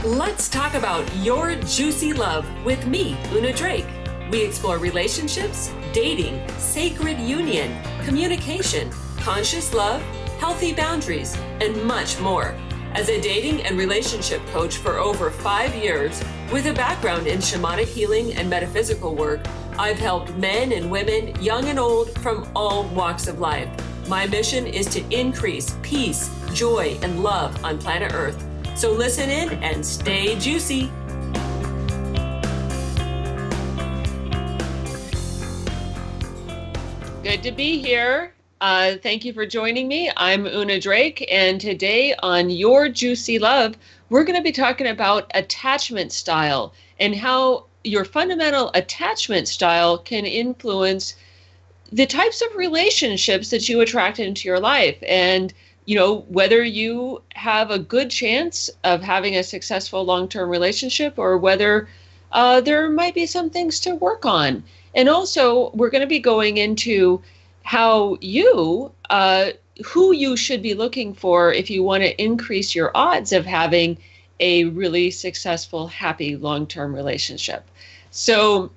Let's talk about your juicy love with me, Una Drake. We explore relationships, dating, sacred union, communication, conscious love, healthy boundaries, and much more. As a dating and relationship coach for over 5 years, with a background in shamanic healing and metaphysical work, I've helped men and women, young and old, from all walks of life. My mission is to increase peace, joy, and love on planet Earth. So listen in and stay juicy. Good to be here. Thank you for joining me. I'm Una Drake, and today on Your Juicy Love, we're going to be talking about attachment style and how your fundamental attachment style can influence the types of relationships that you attract into your life. And whether you have a good chance of having a successful long-term relationship or whether there might be some things to work on. And also, we're going to be going into how who you should be looking for if you want to increase your odds of having a really successful, happy, long-term relationship. So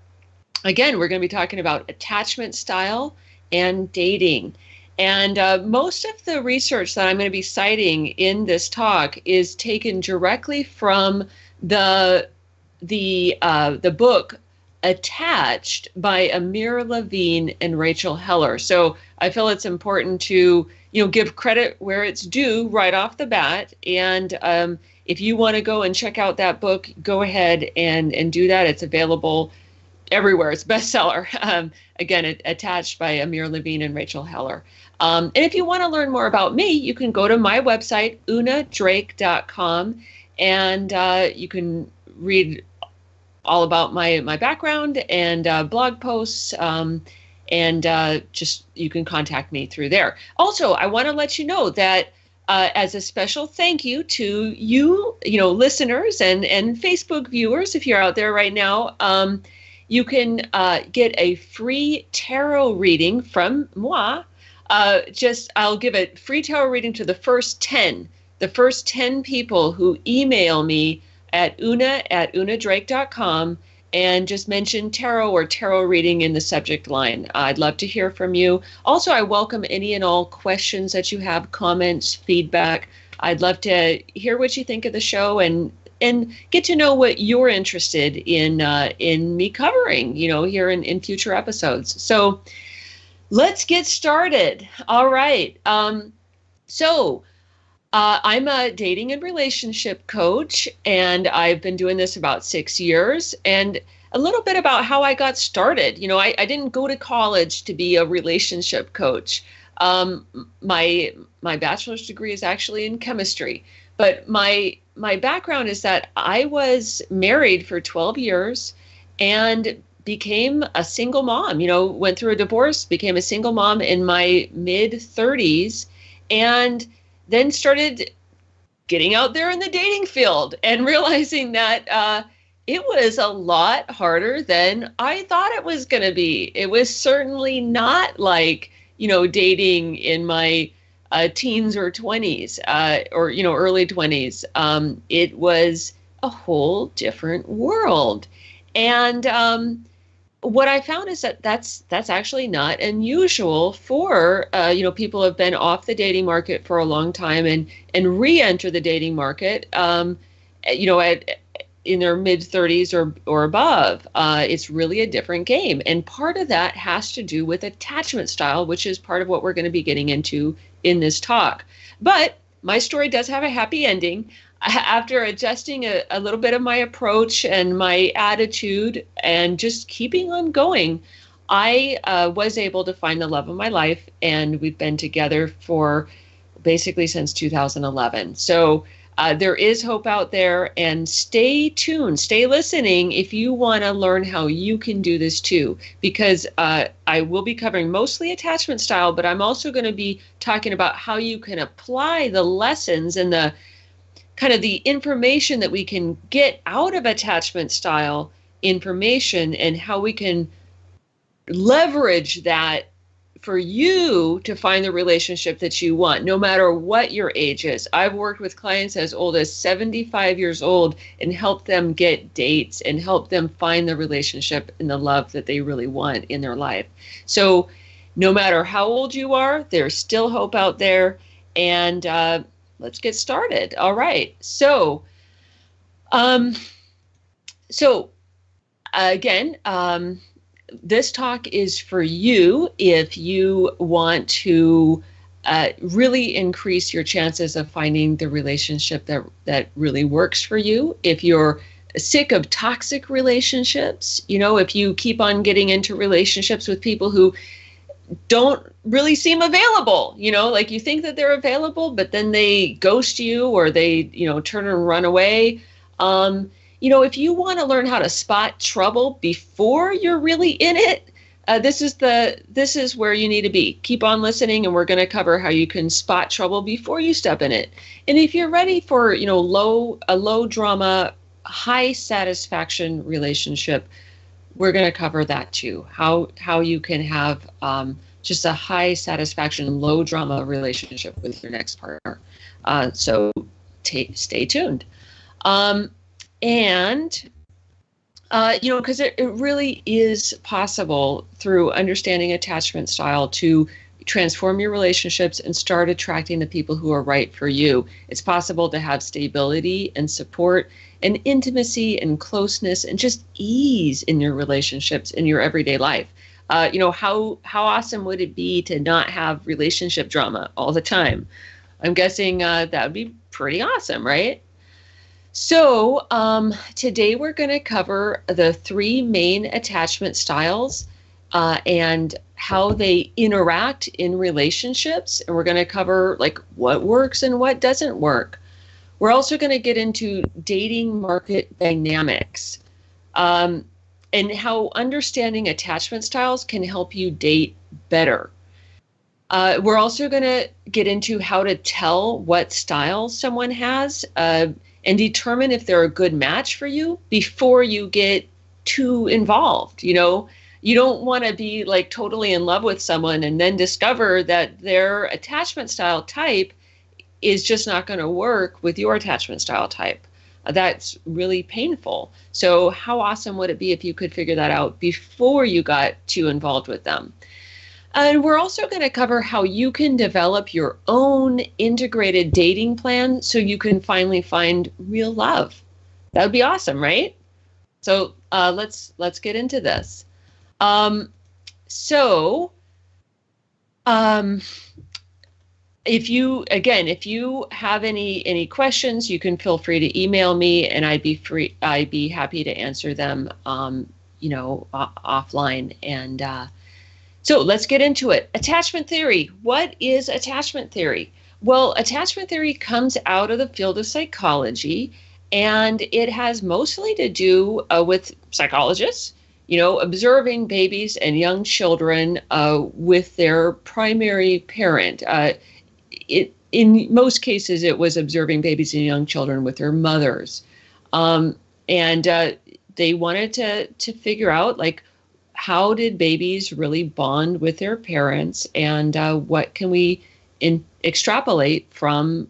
again, we're going to be talking about attachment style and dating. And most of the research that I'm going to be citing in this talk is taken directly from the book Attached by Amir Levine and Rachel Heller. So I feel it's important to give credit where it's due right off the bat. And if you want to go and check out that book, go ahead and do that. It's available everywhere. It's a bestseller. Again, Attached by Amir Levine and Rachel Heller. And if you want to learn more about me, you can go to my website, unadrake.com, and you can read all about my background and blog posts, and just you can contact me through there. Also, I want to let you know that as a special thank you to you, listeners and Facebook viewers, if you're out there right now, you can get a free tarot reading from moi. I'll give a free tarot reading to the first 10 people who email me at una@unadrake.com and just mention tarot or tarot reading in the subject line. I'd love to hear from you. Also, I welcome any and all questions that you have, comments, feedback. I'd love to hear what you think of the show and get to know what you're interested in me covering, here in future episodes. So let's get started. All right. I'm a dating and relationship coach, and I've been doing this about 6 years. And a little bit about how I got started. I didn't go to college to be a relationship coach. My bachelor's degree is actually in chemistry, but my background is that I was married for 12 years and became a single mom, went through a divorce, became a single mom in my mid-30s, and then started getting out there in the dating field and realizing that it was a lot harder than I thought it was going to be. It was certainly not like, dating in my teens or 20s or early 20s. It was a whole different world. And what I found is that that's actually not unusual for people who have been off the dating market for a long time and re-enter the dating market in their mid-30s or above. It's really a different game, and part of that has to do with attachment style, which is part of what we're going to be getting into in this talk. But my story does have a happy ending. After adjusting a little bit of my approach and my attitude and just keeping on going, I was able to find the love of my life, and we've been together for basically since 2011. So there is hope out there, and stay tuned, stay listening if you want to learn how you can do this too, because I will be covering mostly attachment style, but I'm also going to be talking about how you can apply the lessons and the kind of the information that we can get out of attachment style information and how we can leverage that for you to find the relationship that you want, no matter what your age is. I've worked with clients as old as 75 years old and helped them get dates and help them find the relationship and the love that they really want in their life. So no matter how old you are, there's still hope out there. And let's get started. All right. So, again, this talk is for you if you want to really increase your chances of finding the relationship that really works for you. If you're sick of toxic relationships, if you keep on getting into relationships with people who don't really seem available, like you think that they're available, but then they ghost you or they, turn and run away. If you want to learn how to spot trouble before you're really in it, this is where you need to be. Keep on listening, and we're going to cover how you can spot trouble before you step in it. And if you're ready for, a low drama, high satisfaction relationship, we're going to cover that too. How you can have just a high satisfaction, low drama relationship with your next partner. So stay tuned. Because it really is possible through understanding attachment style to transform your relationships and start attracting the people who are right for you. It's possible to have stability and support and intimacy and closeness and just ease in your relationships in your everyday life. How awesome would it be to not have relationship drama all the time? I'm guessing that would be pretty awesome, right? So today we're going to cover the 3 main attachment styles and how they interact in relationships. And we're going to cover like what works and what doesn't work. We're also going to get into dating market dynamics and how understanding attachment styles can help you date better. We're also going to get into how to tell what style someone has and determine if they're a good match for you before you get too involved. You don't want to be like totally in love with someone and then discover that their attachment style type is just not going to work with your attachment style type. That's really painful. So how awesome would it be if you could figure that out before you got too involved with them? And we're also going to cover how you can develop your own integrated dating plan so you can finally find real love. That would be awesome, right? So let's get into this. If you have any questions, you can feel free to email me, and I'd be happy to answer them, offline. And so let's get into it. Attachment theory. What is attachment theory? Well, attachment theory comes out of the field of psychology, and it has mostly to do with psychologists, observing babies and young children with their primary parent. In most cases, it was observing babies and young children with their mothers. And they wanted to figure out, like, how did babies really bond with their parents, and what can we extrapolate from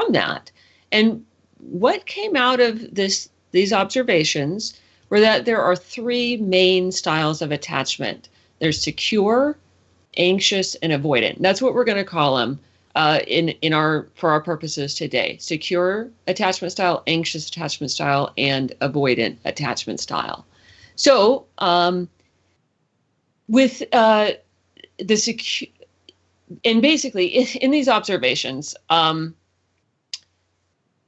that? And what came out of these observations were that there are 3 main styles of attachment. There's secure, anxious, and avoidant. That's what we're going to call them for our purposes today. Secure attachment style, anxious attachment style, and avoidant attachment style. So with the secure, and basically in these observations,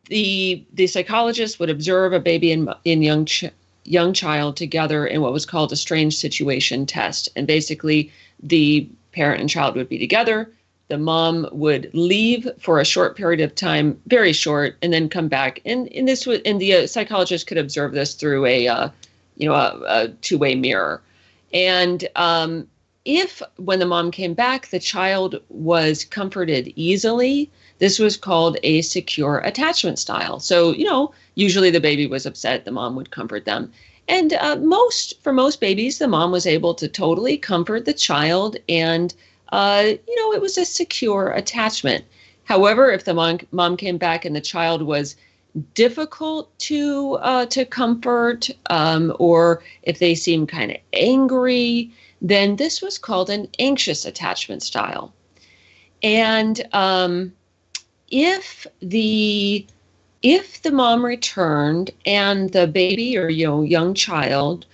the psychologist would observe a baby and young child together in what was called a strange situation test. And basically the parent and child would be together. The mom would leave for a short period of time, very short, and then come back. And the psychologist could observe this through a two-way mirror. And if when the mom came back, the child was comforted easily, this was called a secure attachment style. So, usually the baby was upset, the mom would comfort them. And for most babies, the mom was able to totally comfort the child and it was a secure attachment. However, if the mom came back and the child was difficult to comfort, or if they seemed kind of angry, then this was called an anxious attachment style. And if the mom returned and the baby or young child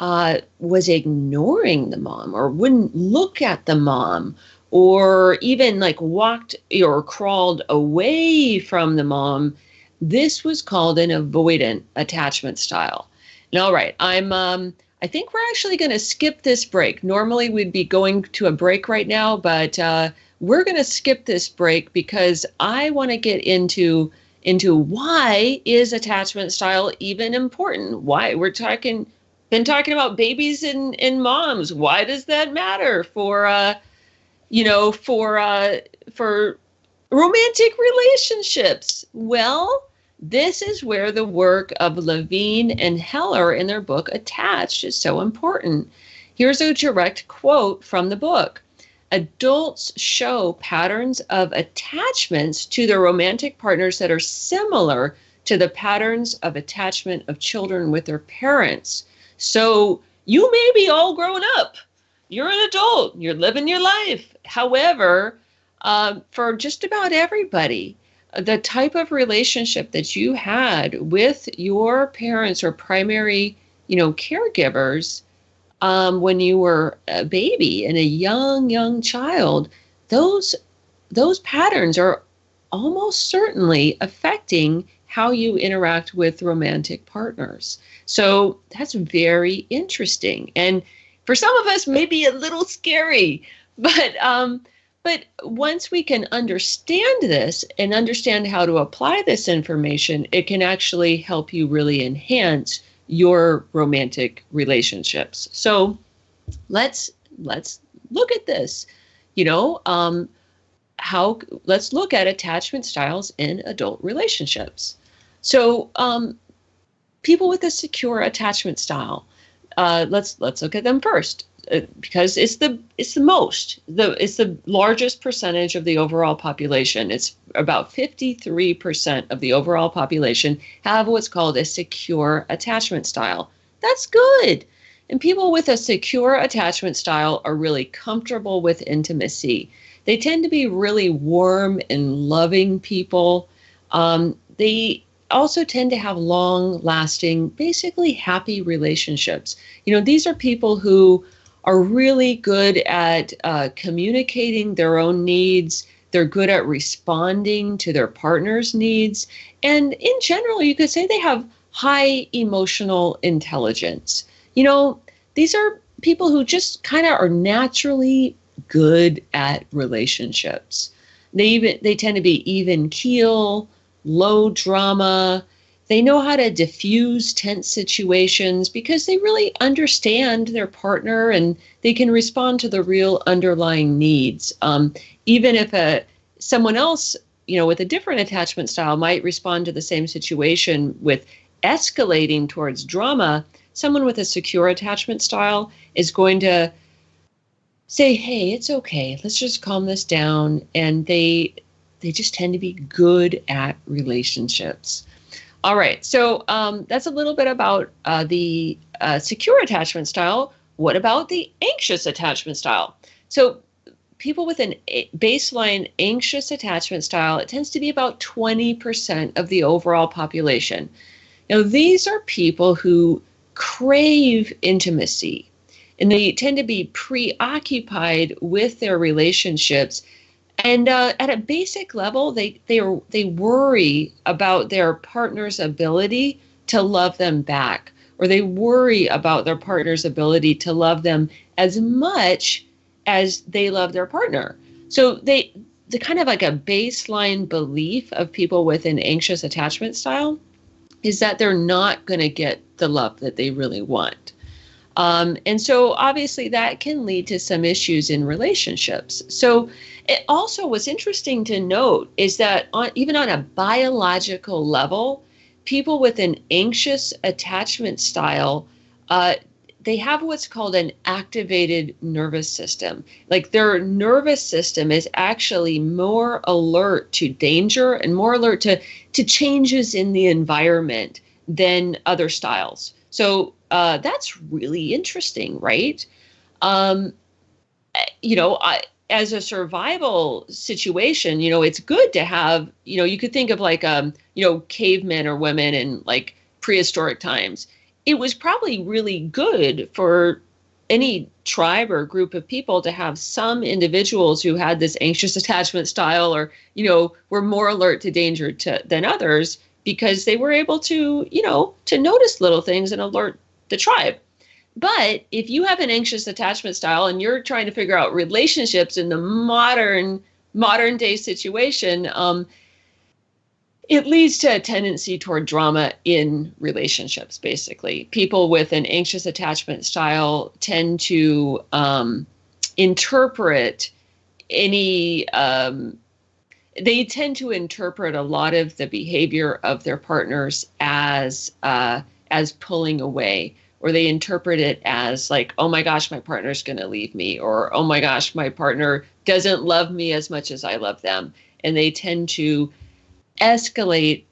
was ignoring the mom or wouldn't look at the mom, or even like walked or crawled away from the mom, this was called an avoidant attachment style. And all right, I think we're actually going to skip this break. Normally we'd be going to a break right now, but we're going to skip this break because I want to get into why is attachment style even important? Why we're been talking about babies and moms. Why does that matter for romantic relationships? Well, this is where the work of Levine and Heller in their book Attached is so important. Here's a direct quote from the book. Adults show patterns of attachments to their romantic partners that are similar to the patterns of attachment of children with their parents. So you may be all grown up. You're an adult. You're living your life. However, for just about everybody, the type of relationship that you had with your parents or primary, caregivers, when you were a baby and a young child, those patterns are almost certainly affecting how you interact with romantic partners. So that's very interesting. And for some of us, maybe a little scary, but once we can understand this and understand how to apply this information, it can actually help you really enhance your romantic relationships. So let's look at this. Let's look at attachment styles in adult relationships. So people with a secure attachment style, let's look at them first. Because it's the largest percentage of the overall population. It's about 53% of the overall population have what's called a secure attachment style. That's good. And people with a secure attachment style are really comfortable with intimacy. They tend to be really warm and loving people. They also tend to have long-lasting, basically happy relationships. These are people who are really good at communicating their own needs. They're good at responding to their partner's needs. And in general, you could say they have high emotional intelligence. These are people who just kind of are naturally good at relationships. They tend to be even keel, low drama. They know how to diffuse tense situations because they really understand their partner and they can respond to the real underlying needs. Even if someone else, with a different attachment style might respond to the same situation with escalating towards drama, someone with a secure attachment style is going to say, hey, it's okay. Let's just calm this down. And they just tend to be good at relationships. All right, so that's a little bit about the secure attachment style. What about the anxious attachment style? So people with a baseline anxious attachment style, it tends to be about 20% of the overall population. Now, these are people who crave intimacy, and they tend to be preoccupied with their relationships. And at a basic level, they worry about their partner's ability to love them back, or they worry about their partner's ability to love them as much as they love their partner. So the kind of like a baseline belief of people with an anxious attachment style is that they're not going to get the love that they really want. And so obviously that can lead to some issues in relationships. So it also what's interesting to note is that even on a biological level, people with an anxious attachment style, they have what's called an activated nervous system. Like their nervous system is actually more alert to danger and more alert to changes in the environment than other styles. So that's really interesting, right? Um, as a survival situation, it's good to have, you could think of like, cavemen or women in like prehistoric times. It was probably really good for any tribe or group of people to have some individuals who had this anxious attachment style or, were more alert to danger than others because they were able to, to notice little things and alert the tribe. But if you have an anxious attachment style and you're trying to figure out relationships in the modern day situation, it leads to a tendency toward drama in relationships. Basically, people with an anxious attachment style tend to interpret any. They tend to interpret a lot of the behavior of their partners as pulling away. Or they interpret it as like, oh my gosh, my partner's going to leave me, or oh my gosh, my partner doesn't love me as much as I love them. And they tend to escalate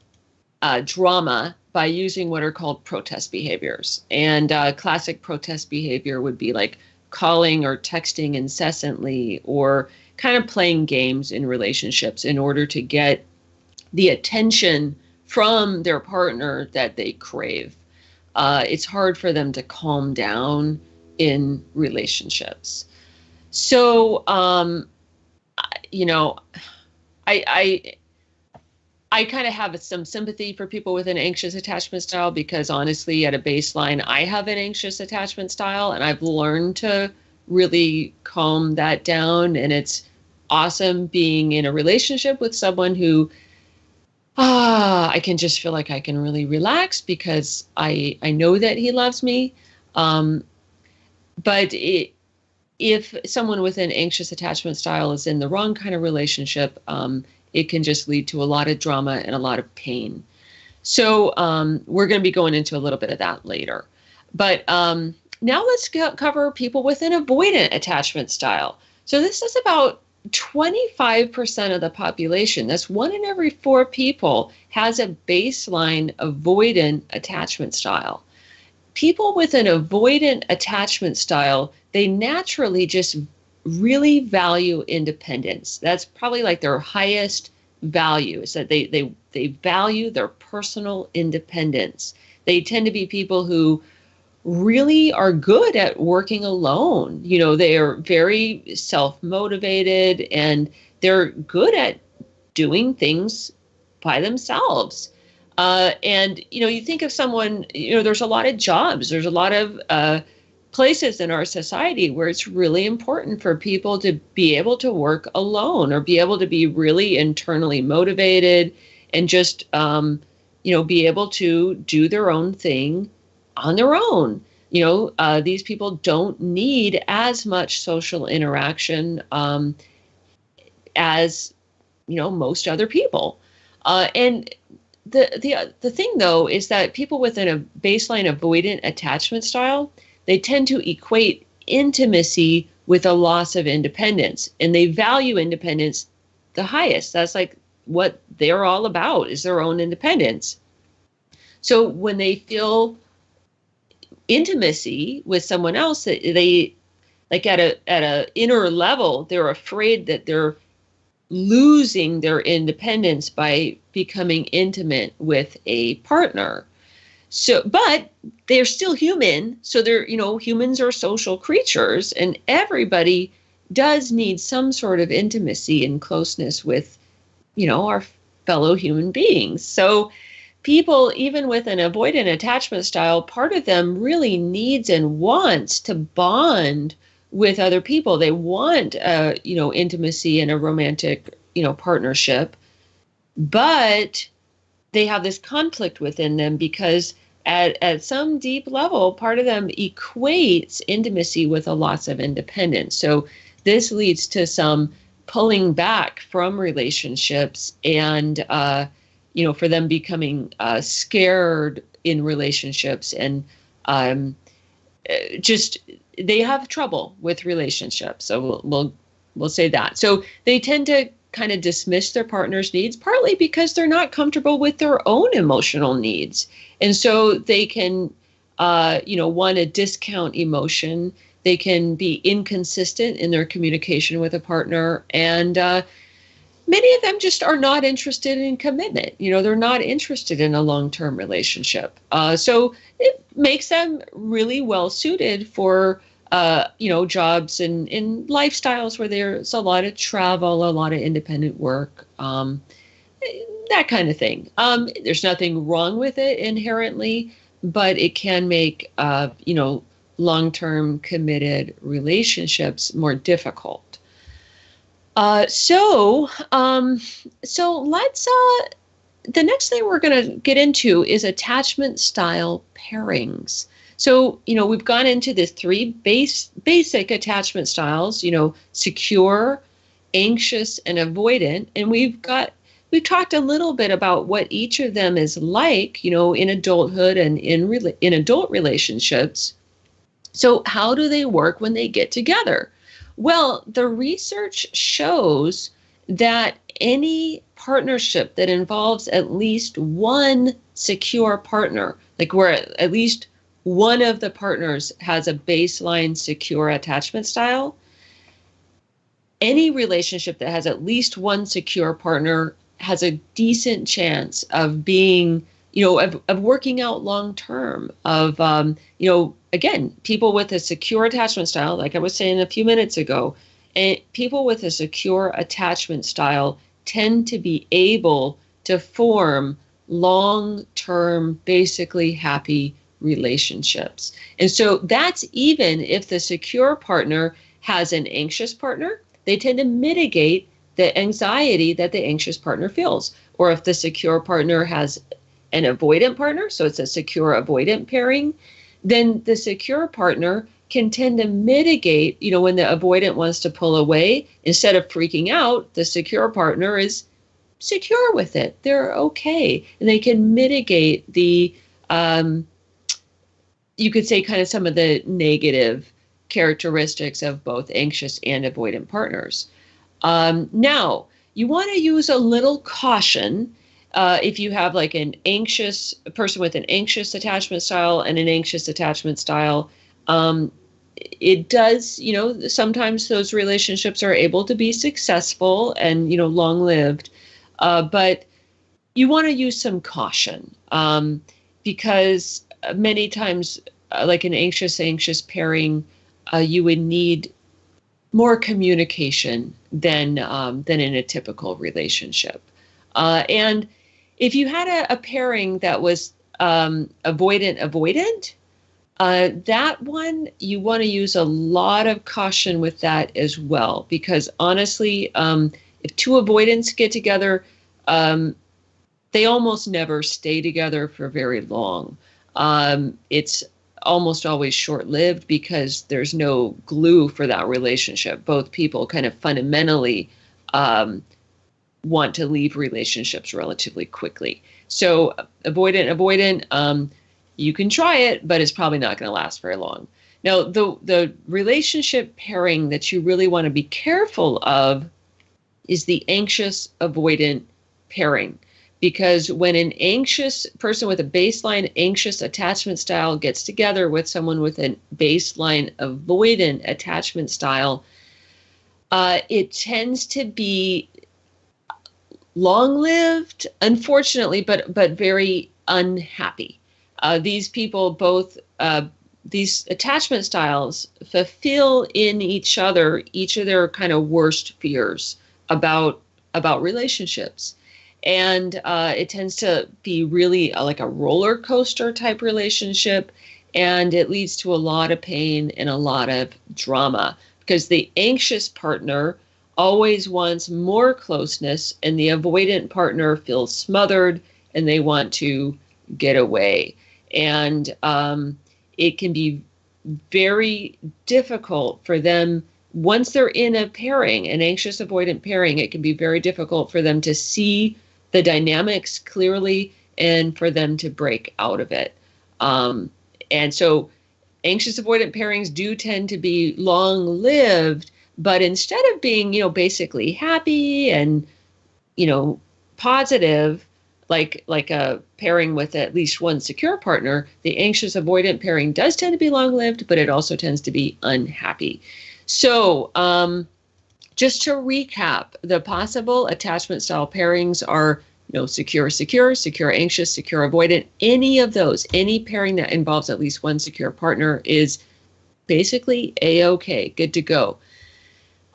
drama by using what are called protest behaviors. And classic protest behavior would be like calling or texting incessantly, or kind of playing games in relationships in order to get the attention from their partner that they crave. It's hard for them to calm down in relationships. So, I kind of have some sympathy for people with an anxious attachment style because honestly, at a baseline, I have an anxious attachment style and I've learned to really calm that down. And it's awesome being in a relationship with someone who I can just feel like I can really relax because I know that he loves me. But if someone with an anxious attachment style is in the wrong kind of relationship, it can just lead to a lot of drama and a lot of pain. So we're going to be going into a little bit of that later. But now let's cover people with an avoidant attachment style. So this is about 25% of the population. That's 1 in every 4 people has a baseline avoidant attachment style. People with an avoidant attachment style, they naturally just really value independence. That's probably like their highest value, is that they value their personal independence. They tend to be people who really are good at working alone. They are very self-motivated and they're good at doing things by themselves. And you think of someone, there's a lot of jobs, there's a lot of places in our society where it's really important for people to be able to work alone or be able to be really internally motivated and just, be able to do their own thing on their own. These people don't need as much social interaction as, most other people. And the thing, though, is that people within a baseline avoidant attachment style, they tend to equate intimacy with a loss of independence. And they value independence the highest. That's like what they're all about, is their own independence. So when they feel intimacy with someone else, they like at a inner level, they're afraid that they're losing their independence by becoming intimate with a partner. So, but they're still human. So they're, humans are social creatures, and everybody does need some sort of intimacy and closeness with, our fellow human beings. So people, even with an avoidant attachment style, part of them really needs and wants to bond with other people. They want, intimacy and a romantic, partnership, but they have this conflict within them because at some deep level, part of them equates intimacy with a loss of independence. So this leads to some pulling back from relationships and, for them becoming scared in relationships and just they have trouble with relationships. So we'll say that. So they tend to kind of dismiss their partner's needs, partly because they're not comfortable with their own emotional needs, and so they can, want to discount emotion. They can be inconsistent in their communication with a partner, and many of them just are not interested in commitment. They're not interested in a long-term relationship. So it makes them really well suited for, jobs and in lifestyles where there's a lot of travel, a lot of independent work, that kind of thing. There's nothing wrong with it inherently, but it can make, long-term committed relationships more difficult. So let's, the next thing we're going to get into is attachment style pairings. So, we've gone into the three basic attachment styles, secure, anxious, and avoidant. And we've talked a little bit about what each of them is like, in adulthood and in adult relationships. So how do they work when they get together? Well, the research shows that any partnership that involves at least one secure partner, like where at least one of the partners has a baseline secure attachment style, any relationship that has at least one secure partner has a decent chance of being, of working out long term, of, again, people with a secure attachment style, like I was saying a few minutes ago, and people with a secure attachment style tend to be able to form long-term, basically happy relationships. And so that's even if the secure partner has an anxious partner, they tend to mitigate the anxiety that the anxious partner feels. Or if the secure partner has an avoidant partner, so it's a secure avoidant pairing, then the secure partner can tend to mitigate, when the avoidant wants to pull away, instead of freaking out, the secure partner is secure with it. They're okay. And they can mitigate the, you could say kind of some of the negative characteristics of both anxious and avoidant partners. Now, you want to use a little caution if you have like a person with an anxious attachment style and an anxious attachment style. It does, sometimes those relationships are able to be successful and, long-lived, but you want to use some caution because many times, like an anxious pairing, you would need more communication than in a typical relationship. And if you had a pairing that was avoidant, that one, you want to use a lot of caution with that as well, because honestly, if two avoidants get together, they almost never stay together for very long. It's almost always short-lived because there's no glue for that relationship. Both people kind of fundamentally want to leave relationships relatively quickly. So avoidant, you can try it, but it's probably not going to last very long. Now, the relationship pairing that you really want to be careful of is the anxious avoidant pairing. Because when an anxious person with a baseline anxious attachment style gets together with someone with a baseline avoidant attachment style, it tends to be long-lived, unfortunately, but very unhappy. These people both, these attachment styles fulfill in each of their kind of worst fears about relationships. And it tends to be really like a roller coaster type relationship, and it leads to a lot of pain and a lot of drama because the anxious partner always wants more closeness and the avoidant partner feels smothered and they want to get away. And it can be very difficult for them once they're in a pairing, an anxious avoidant pairing. It can be very difficult for them to see the dynamics clearly and for them to break out of it. And so Anxious avoidant pairings do tend to be long-lived, but instead of being, basically happy and, positive, like a pairing with at least one secure partner, the anxious avoidant pairing does tend to be long-lived, but it also tends to be unhappy. So, just to recap, the possible attachment style pairings are, secure, anxious, secure, avoidant. Any of those, any pairing that involves at least one secure partner is basically A-okay, good to go.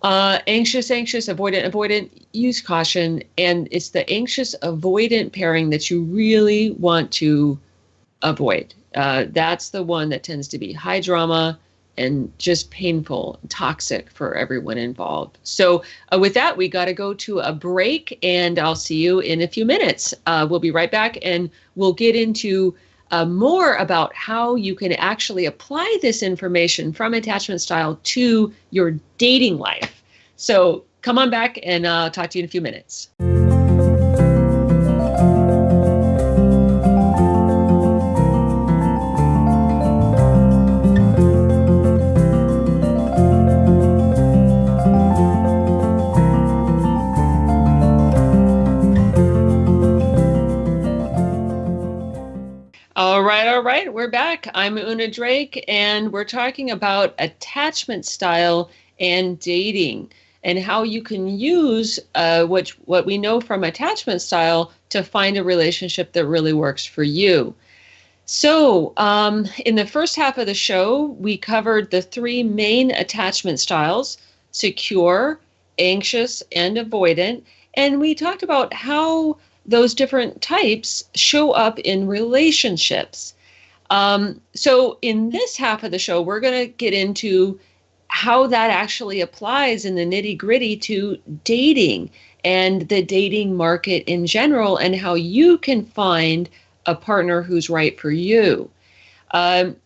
Anxious, avoidant, use caution. And it's the anxious avoidant pairing that you really want to avoid. That's the one that tends to be high drama and just painful, toxic for everyone involved. So with that, we got to go to a break, and I'll see you in a few minutes. We'll be right back, and we'll get into more about how you can actually apply this information from attachment style to your dating life. So come on back, and I'll talk to you in a few minutes. All right, we're back. I'm Una Drake, and we're talking about attachment style and dating, and how you can use what we know from attachment style to find a relationship that really works for you. So in the first half of the show, we covered the three main attachment styles: secure, anxious, and avoidant. And we talked about how those different types show up in relationships. So in this half of the show, we're going to get into how that actually applies in the nitty-gritty to dating and the dating market in general, and how you can find a partner who's right for you.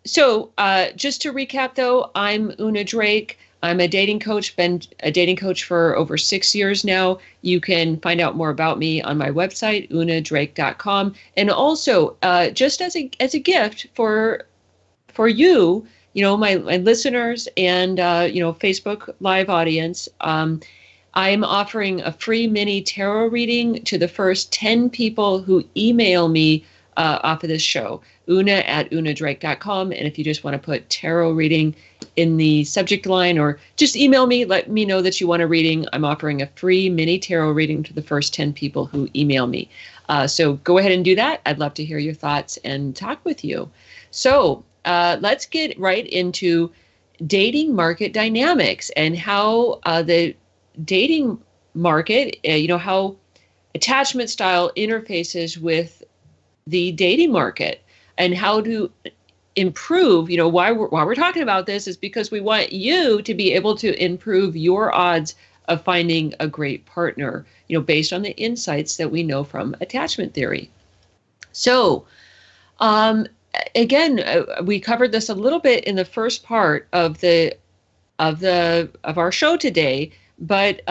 So just to recap, though, I'm Una Drake. I'm a dating coach, been a dating coach for over 6 years now. You can find out more about me on my website, unadrake.com. And also, just as a gift for you, my listeners and, Facebook Live audience, I'm offering a free mini tarot reading to the first 10 people who email me off of this show, una@unadrake.com. And if you just want to put tarot reading in the subject line, or just email me, let me know that you want a reading. I'm offering a free mini tarot reading to the first 10 people who email me. So go ahead and do that. I'd love to hear your thoughts and talk with you. So let's get right into dating market dynamics and how the dating market, how attachment style interfaces with the dating market, and how to improve. Why we're talking about this is because we want you to be able to improve your odds of finding a great partner, based on the insights that we know from attachment theory. So, again, we covered this a little bit in the first part of our show today, but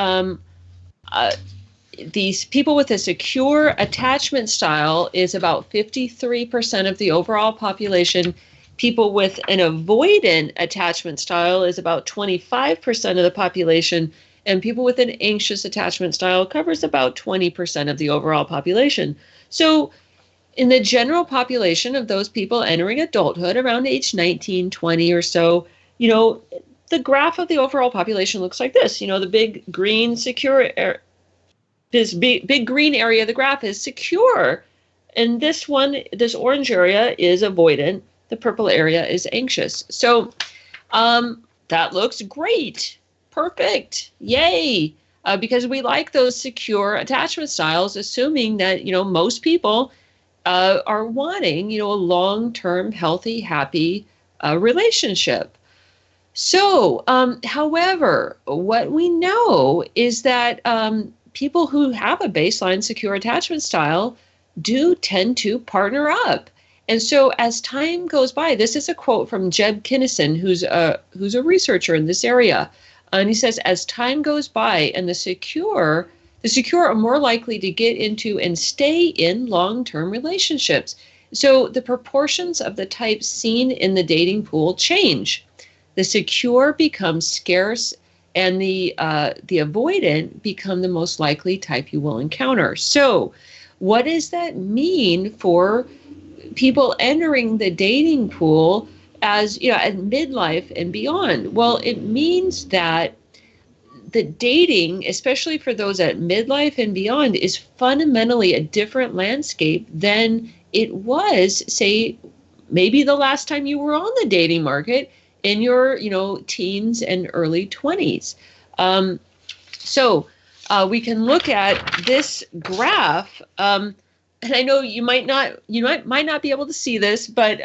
these people with a secure attachment style is about 53% of the overall population. People with an avoidant attachment style is about 25% of the population, and people with an anxious attachment style covers about 20% of the overall population. So in the general population of those people entering adulthood around age 19, 20 or so, the graph of the overall population looks like this. The big green this big green area of the graph is secure. And this orange area is avoidant. The purple area is anxious. So that looks great. Perfect. Yay. Because we like those secure attachment styles, assuming that, most people are wanting, a long-term, healthy, happy relationship. So, however, what we know is that people who have a baseline secure attachment style do tend to partner up. And so as time goes by, this is a quote from Jeb Kinnison, who's a researcher in this area. And he says, as time goes by and the secure are more likely to get into and stay in long-term relationships. So the proportions of the types seen in the dating pool change. The secure becomes scarce, and the avoidant become the most likely type you will encounter. So what does that mean for people entering the dating pool as, at midlife and beyond? Well, it means that the dating, especially for those at midlife and beyond, is fundamentally a different landscape than it was, say, maybe the last time you were on the dating market in your, teens and early 20s. We can look at this graph, and I know you might not be able to see this, but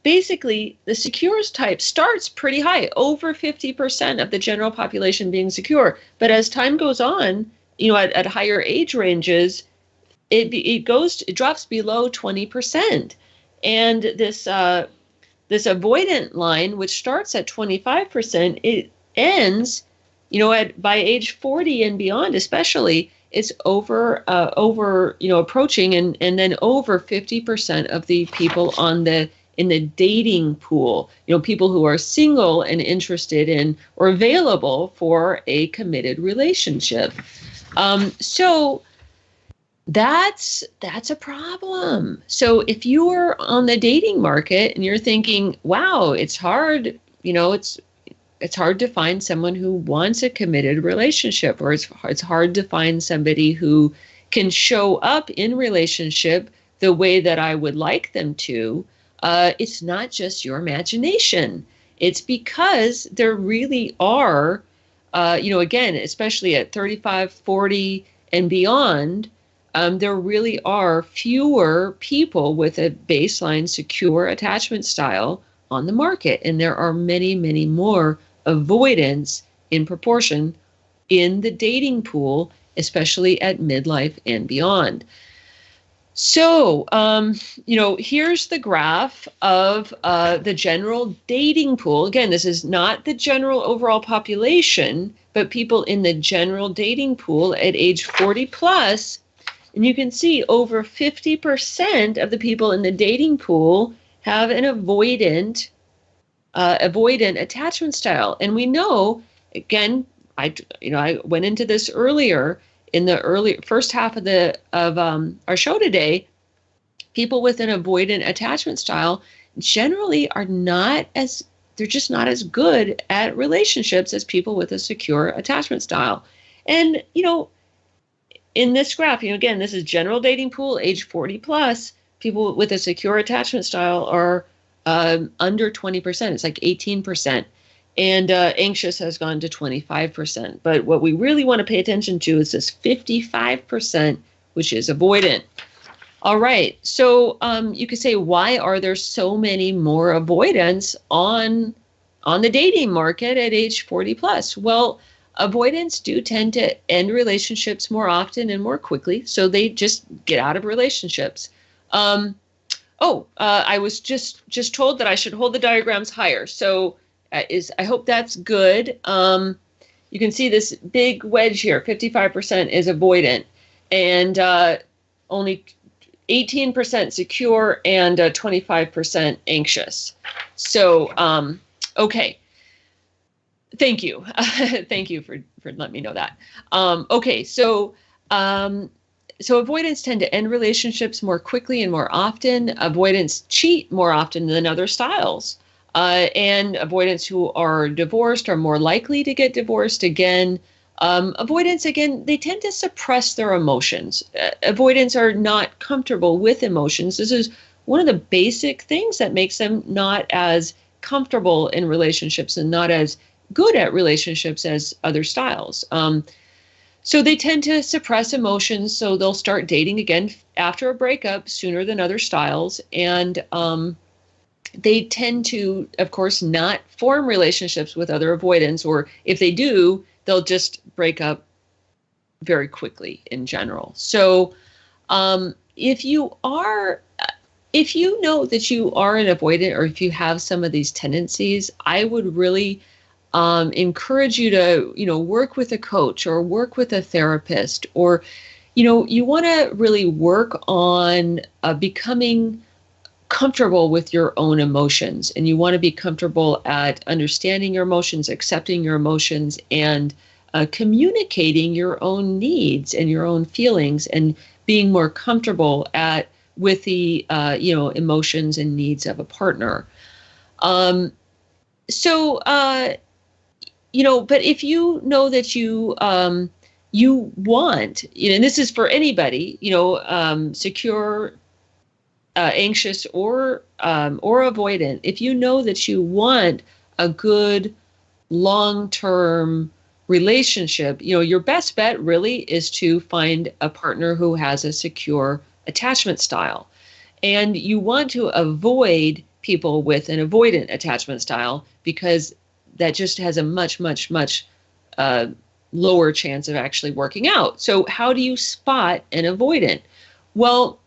basically, the secures type starts pretty high, over 50% of the general population being secure. But as time goes on, at higher age ranges, it drops below 20%. And this avoidant line, which starts at 25%, it ends, by age 40 and beyond, especially, it's over approaching and then over 50% of the people in the dating pool, people who are single and interested in or available for a committed relationship. So that's a problem. So if you're on the dating market and you're thinking, wow, it's hard, it's hard to find someone who wants a committed relationship, or it's hard to find somebody who can show up in relationship the way that I would like them to. It's not just your imagination. It's because there really are, again, especially at 35, 40 and beyond, there really are fewer people with a baseline secure attachment style on the market. And there are many, many more avoidance in proportion in the dating pool, especially at midlife and beyond. So, here's the graph of the general dating pool. Again, this is not the general overall population, but people in the general dating pool at age 40 plus. And you can see over 50% of the people in the dating pool have an avoidant attachment style. And we know, again, I went into this earlier in the first half of our show today. People with an avoidant attachment style generally they're just not as good at relationships as people with a secure attachment style. And, in this graph, again, this is general dating pool, age 40 plus. People with a secure attachment style are under 20%. It's like 18%. And anxious has gone to 25%. But what we really want to pay attention to is this 55%, which is avoidant. All right. So you could say, why are there so many more avoidants on the dating market at age 40 plus? Well, avoidants do tend to end relationships more often and more quickly. So they just get out of relationships. I was just told that I should hold the diagrams higher. So I hope that's good. You can see this big wedge here, 55% is avoidant, and only 18% secure and 25% anxious. So, okay. Thank you. Thank you for letting me know that. So avoidants tend to end relationships more quickly and more often. Avoidants cheat more often than other styles. And avoidants who are divorced are more likely to get divorced again. Avoidants, again, they tend to suppress their emotions. Avoidants are not comfortable with emotions. This is one of the basic things that makes them not as comfortable in relationships and not as good at relationships as other styles. So they tend to suppress emotions, so they'll start dating again after a breakup sooner than other styles. And they tend to, of course, not form relationships with other avoidants, or if they do, they'll just break up very quickly in general. So if you know that you are an avoidant, or if you have some of these tendencies, I would really encourage you to, work with a coach or work with a therapist, or, you want to really work on becoming comfortable with your own emotions, and you want to be comfortable at understanding your emotions, accepting your emotions, and communicating your own needs and your own feelings, and being more comfortable with the emotions and needs of a partner. But if you know that you want, and this is for anybody, secure, anxious, or avoidant. If you know that you want a good long-term relationship, your best bet really is to find a partner who has a secure attachment style. And you want to avoid people with an avoidant attachment style, because that just has a much, much, much lower chance of actually working out. So how do you spot an avoidant? Well,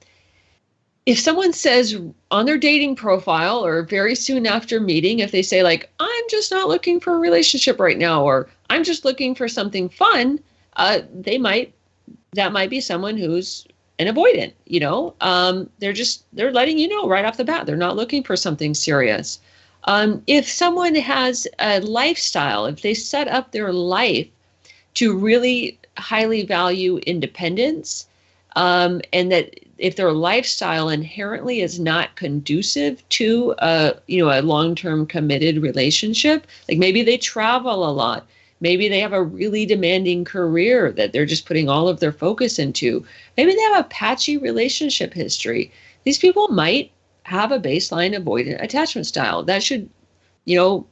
if someone says on their dating profile, or very soon after meeting, if they say like, I'm just not looking for a relationship right now, or I'm just looking for something fun, that might be someone who's an avoidant. They're letting you know right off the bat, they're not looking for something serious. If someone has a lifestyle, if they set up their life to really highly value independence, and that if their lifestyle inherently is not conducive to a long-term committed relationship, like maybe they travel a lot, maybe they have a really demanding career that they're just putting all of their focus into, maybe they have a patchy relationship history, these people might have a baseline avoidant attachment style. That should, you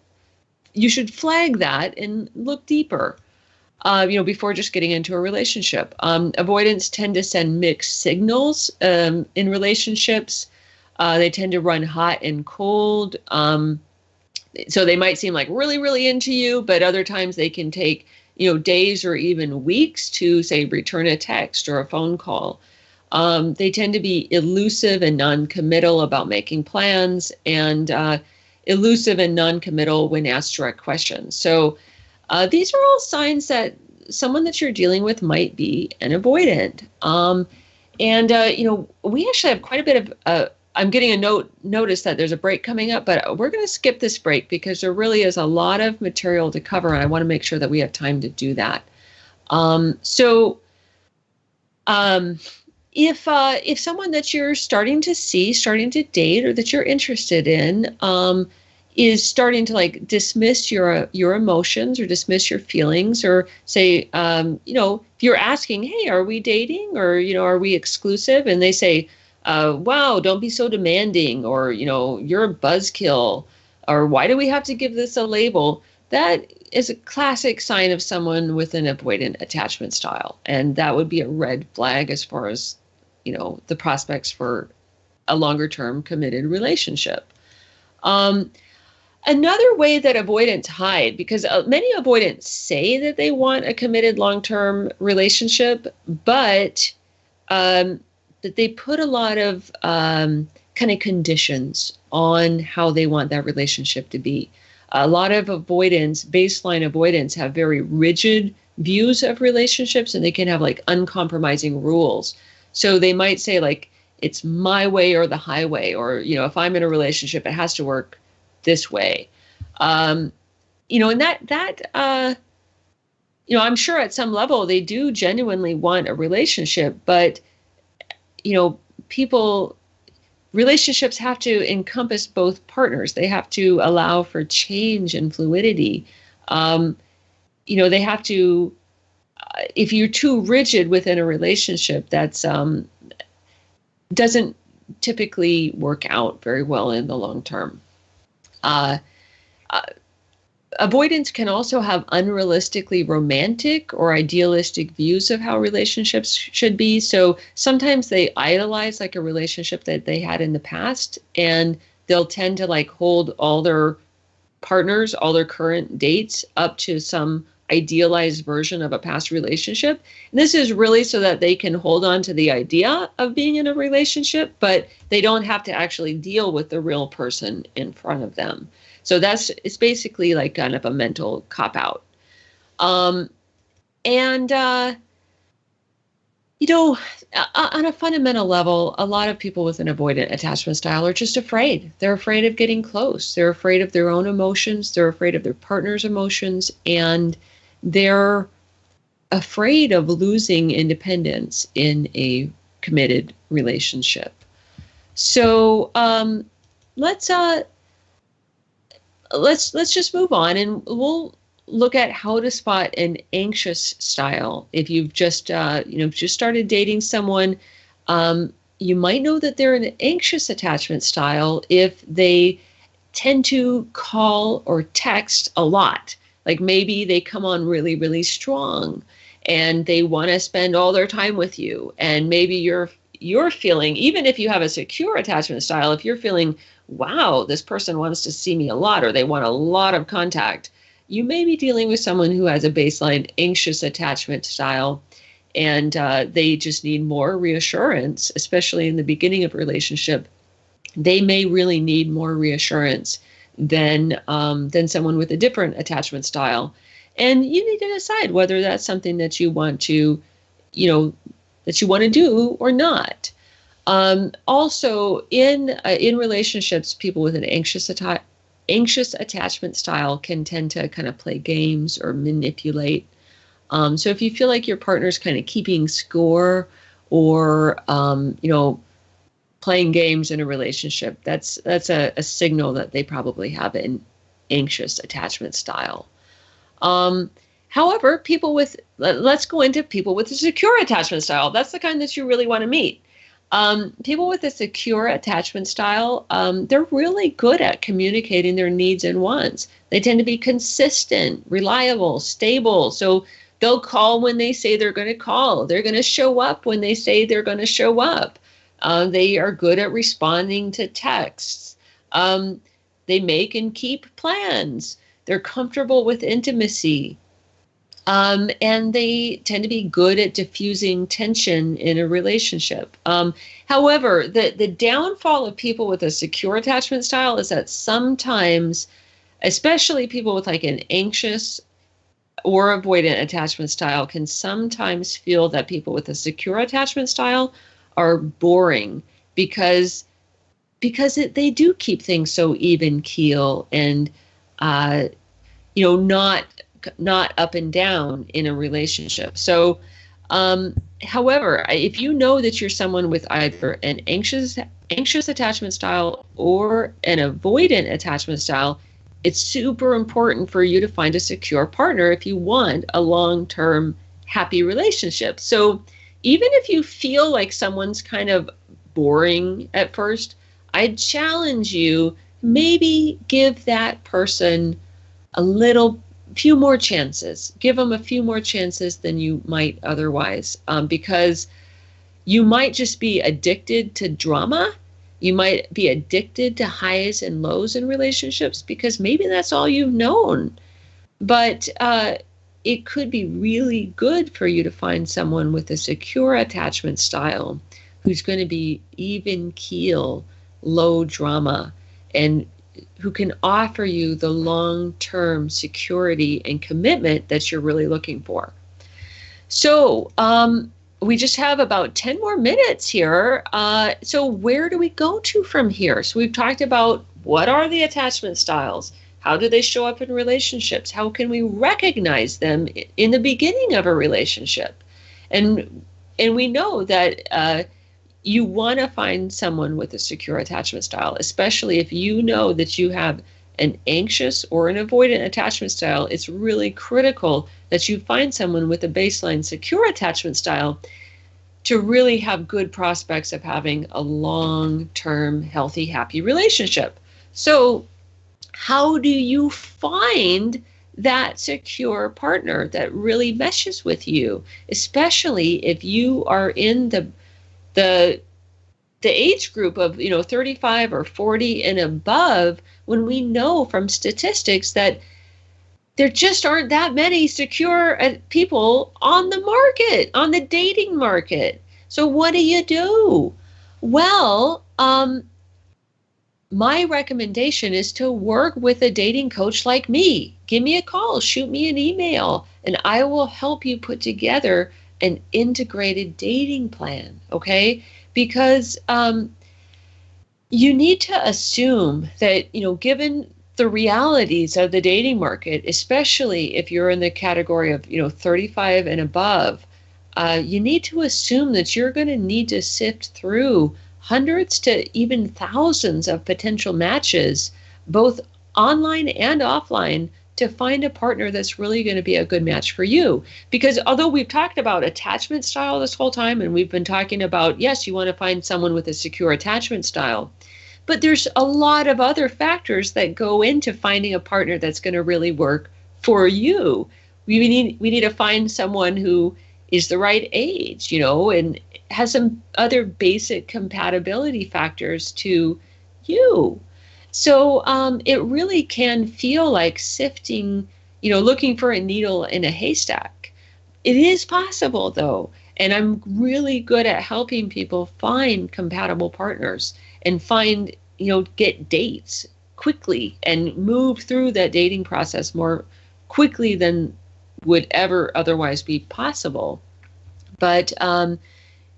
should flag that and look deeper. Before just getting into a relationship. Avoidants tend to send mixed signals in relationships. They tend to run hot and cold. So they might seem like really, really into you, but other times they can take, days or even weeks to, say, return a text or a phone call. They tend to be elusive and non-committal about making plans, and elusive and non-committal when asked direct questions. So these are all signs that someone that you're dealing with might be an avoidant. We actually have quite a bit of, I'm getting a notice that there's a break coming up, but we're going to skip this break because there really is a lot of material to cover, and I want to make sure that we have time to do that. If someone that you're starting to date, or that you're interested in, is starting to dismiss your emotions or dismiss your feelings, or say, if you're asking, hey, are we dating, or, are we exclusive? And they say, wow, don't be so demanding, or, you're a buzzkill, or why do we have to give this a label? That is a classic sign of someone with an avoidant attachment style. And that would be a red flag as far as, the prospects for a longer term committed relationship. Another way that avoidants hide, because many avoidants say that they want a committed long-term relationship, but that they put a lot of kind of conditions on how they want that relationship to be. A lot of baseline avoidants have very rigid views of relationships, and they can have uncompromising rules. So they might say it's my way or the highway, or, if I'm in a relationship, it has to work this way. And I'm sure at some level they do genuinely want a relationship, but, relationships have to encompass both partners. They have to allow for change and fluidity. They have to, if you're too rigid within a relationship, that's doesn't typically work out very well in the long term. Avoidants can also have unrealistically romantic or idealistic views of how relationships should be. So sometimes they idolize a relationship that they had in the past, and they'll tend to hold all their partners, all their current dates up to some idealized version of a past relationship. And this is really so that they can hold on to the idea of being in a relationship, but they don't have to actually deal with the real person in front of them. So it's basically kind of a mental cop-out. You know, on a fundamental level, a lot of people with an avoidant attachment style are just afraid. They're afraid of getting close. They're afraid of their own emotions. They're afraid of their partner's emotions. And they're afraid of losing independence in a committed relationship. So let's just move on, and we'll look at how to spot an anxious style. If you've just just started dating someone, you might know that they're an anxious attachment style if they tend to call or text a lot. Like maybe they come on really, really strong and they want to spend all their time with you. And maybe you're feeling, even if you have a secure attachment style, if you're feeling, wow, this person wants to see me a lot, or they want a lot of contact, you may be dealing with someone who has a baseline anxious attachment style, and they just need more reassurance, especially in the beginning of a relationship. They may really need more reassurance than someone with a different attachment style. And you need to decide whether that's something that you want to, do or not. Also, in relationships, people with an anxious attachment style can tend to kind of play games or manipulate. So if you feel like your partner's kind of keeping score or playing games in a relationship, that's a signal that they probably have an anxious attachment style. However, let's go into people with a secure attachment style. That's the kind that you really want to meet. People with a secure attachment style, they're really good at communicating their needs and wants. They tend to be consistent, reliable, stable. So they'll call when they say they're going to call. They're going to show up when they say they're going to show up. They are good at responding to texts. They make and keep plans. They're comfortable with intimacy. And they tend to be good at diffusing tension in a relationship. However, the downfall of people with a secure attachment style is that sometimes, especially people with like an anxious or avoidant attachment style, can sometimes feel that people with a secure attachment style are boring because they do keep things so even keel and not up and down in a relationship. So, however, if you know that you're someone with either an anxious attachment style or an avoidant attachment style, it's super important for you to find a secure partner if you want a long-term happy relationship. So even if you feel like someone's kind of boring at first, I'd challenge you, maybe give that person few more chances. Give them a few more chances than you might otherwise, because you might just be addicted to drama. You might be addicted to highs and lows in relationships because maybe that's all you've known. But it could be really good for you to find someone with a secure attachment style who's going to be even keel, low drama, and who can offer you the long-term security and commitment that you're really looking for. So we just have about 10 more minutes here. So where do we go to from here? So we've talked about what are the attachment styles? How do they show up in relationships? How can we recognize them in the beginning of a relationship? And we know that you want to find someone with a secure attachment style, especially if you know that you have an anxious or an avoidant attachment style. It's really critical that you find someone with a baseline secure attachment style to really have good prospects of having a long-term, healthy, happy relationship. So how do you find that secure partner that really meshes with you, especially if you are in the age group of 35 or 40 and above, when we know from statistics that there just aren't that many secure people on the market, on the dating market. So what do? Well, my recommendation is to work with a dating coach like me. Give me a call, shoot me an email, and I will help you put together an integrated dating plan, okay? Because you need to assume that, given the realities of the dating market, especially if you're in the category of, 35 and above, you need to assume that you're going to need to sift through hundreds to even thousands of potential matches, both online and offline, to find a partner that's really going to be a good match for you. Because although we've talked about attachment style this whole time, and we've been talking about, yes, you want to find someone with a secure attachment style, but there's a lot of other factors that go into finding a partner that's going to really work for you. We need to find someone who is the right age, and has some other basic compatibility factors to you. So it really can feel like sifting, looking for a needle in a haystack. It is possible, though, and I'm really good at helping people find compatible partners and find, get dates quickly and move through that dating process more quickly than would ever otherwise be possible. But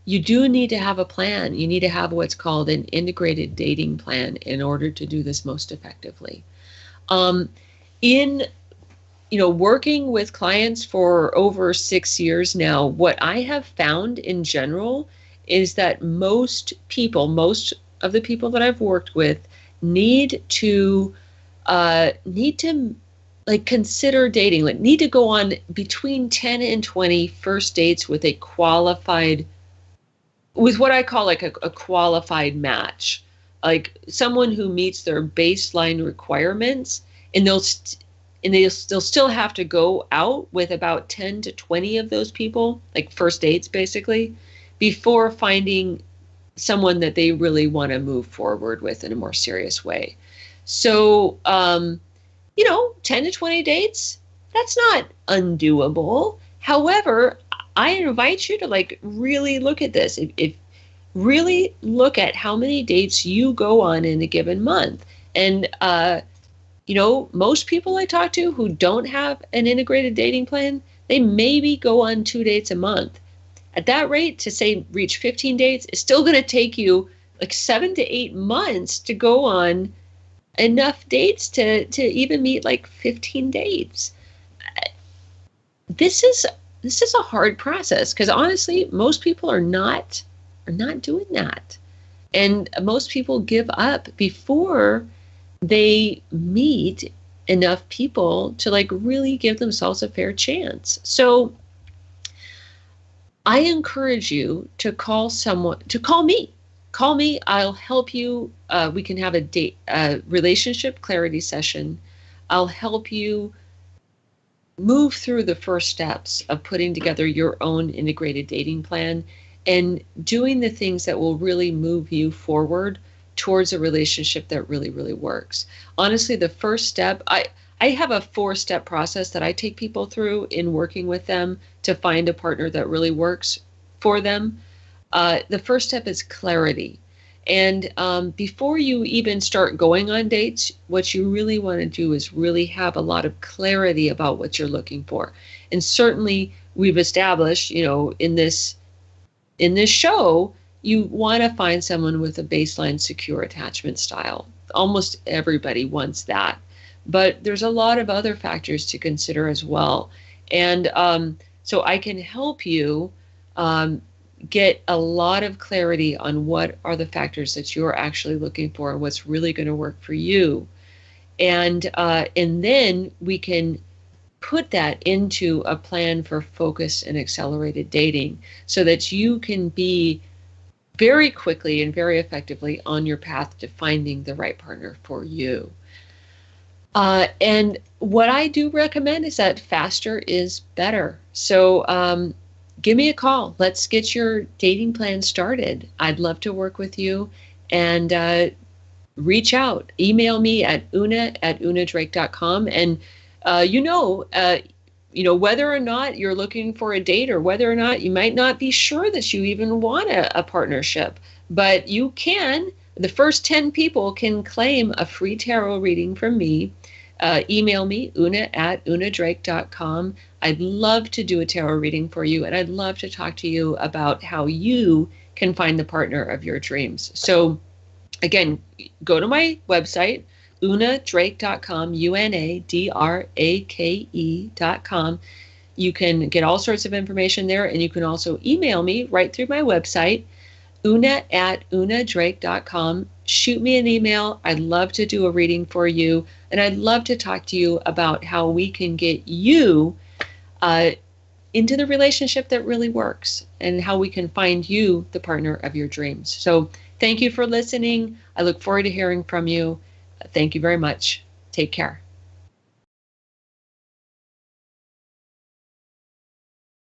you do need to have a plan. You need to have what's called an integrated dating plan in order to do this most effectively. In working with clients for over 6 years now, what I have found in general is that most of the people that I've worked with need to consider dating, need to go on between 10 and 20 first dates with what I call a qualified match, like someone who meets their baseline requirements, and they'll still have to go out with about 10 to 20 of those people, like first dates basically, before finding someone that they really want to move forward with in a more serious way. So, 10 to 20 dates, that's not undoable. However, I invite you to really look at this. If really look at how many dates you go on in a given month. And, most people I talk to who don't have an integrated dating plan, they maybe go on 2 dates a month. At that rate, to say reach 15 dates, it's still going to take you 7 to 8 months to go on enough dates to even meet 15 dates. This is a hard process because honestly, most people are not doing that. And most people give up before they meet enough people to really give themselves a fair chance. So I encourage you to call me. Call me. I'll help you. We can have a relationship clarity session. I'll help you move through the first steps of putting together your own integrated dating plan and doing the things that will really move you forward towards a relationship that really, really works. Honestly, the first step, I have a 4-step process that I take people through in working with them to find a partner that really works for them. The first step is clarity. And before you even start going on dates, what you really want to do is really have a lot of clarity about what you're looking for. And certainly we've established, in this show, you want to find someone with a baseline secure attachment style. Almost everybody wants that. But there's a lot of other factors to consider as well. And so I can help you get a lot of clarity on what are the factors that you're actually looking for and what's really going to work for you. And then we can put that into a plan for focused and accelerated dating so that you can be very quickly and very effectively on your path to finding the right partner for you. And what I do recommend is that faster is better. So give me a call. Let's get your dating plan started. I'd love to work with you, and reach out. Email me at una@unadrake.com. And whether or not you're looking for a date, or whether or not you might not be sure that you even want a partnership, but you can. The first 10 people can claim a free tarot reading from me. email me, una@unadrake.com. I'd love to do a tarot reading for you, and I'd love to talk to you about how you can find the partner of your dreams. So again, go to my website, unadrake.com, unadrake.com. You can get all sorts of information there, and you can also email me right through my website, una@unadrake.com. Shoot me an email. I'd love to do a reading for you, and I'd love to talk to you about how we can get you into the relationship that really works, and how we can find you the partner of your dreams. So thank you for listening. I look forward to hearing from you. Thank you very much. Take care.